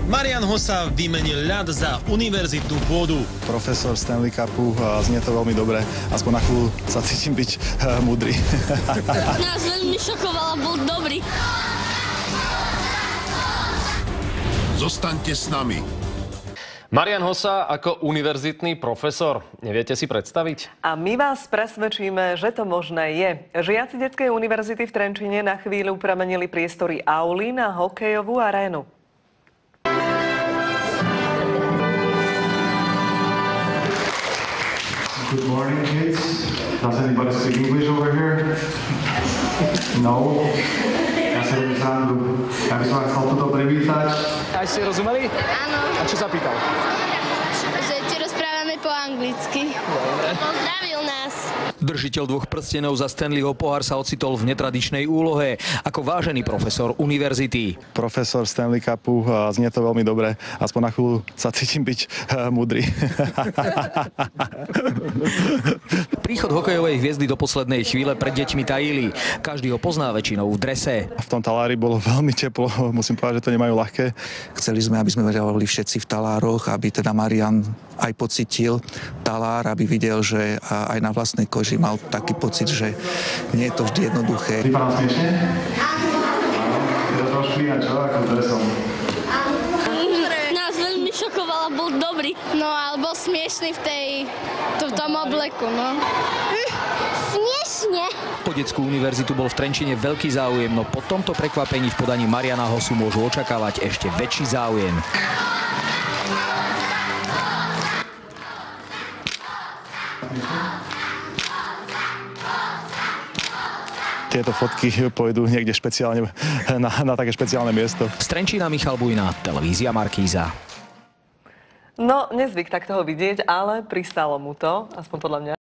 Marian Hossa vymenil ľad za univerzitnú pôdu. Profesor Stanley Cupu, znie to veľmi dobre. Aspoň na chvíľu sa cítim byť múdry. Nás veľmi šokoval a bol dobrý. Zostaňte s nami. Marian Hossa ako univerzitný profesor. Neviete si predstaviť? A my vás presvedčíme, že to možné je. Žiaci detskej univerzity v Trenčine na chvíľu premenili priestory auly na hokejovú arénu. Good morning, kids. Does anybody speak English over here? No? Ja sa idem Sandru. Ja by som vás chcel tuto privítať. Aj ste rozumeli? Áno. A čo sa pýtal? Že ti rozprávame po anglicky. Pozdravil nás. Držiteľ 2 prstenov za Stanleyho pohár sa ocitol v netradičnej úlohe ako vážený profesor univerzity. Profesor Stanley Cupu, znie to veľmi dobre. Aspoň na chvíľu sa cítim byť múdry. Príchod hokejovej hviezdy do poslednej chvíle pred deťmi tajili. Každý ho pozná väčšinou v drese. V tom talári bolo veľmi teplo, musím povedať, že to nemajú ľahké. Chceli sme, aby sme boli všetci v talároch, aby teda Marian aj pocitil talár, aby videl, že aj na vlastnej koži mal taký pocit, že nie je to vždy jednoduché. Vypadám smiešne? Áno. Je to trošku ináč, čo? Ako dresom. Nás veľmi šokoval a bol dobrý. No, ale bol smiešný v tom obleku, no. Smiešne. Po detskú univerzitu bol v Trenčine veľký záujem, no po tomto prekvapení v podaní Mariana Hossu môžu očakávať ešte väčší záujem. Tieto fotky pôjdu niekde špeciálne na také špeciálne miesto. Z Trenčína Michal Bujna, televízia Markíza. No, nezvyk takto ho vidieť, ale pristalo mu to, aspoň podľa mňa.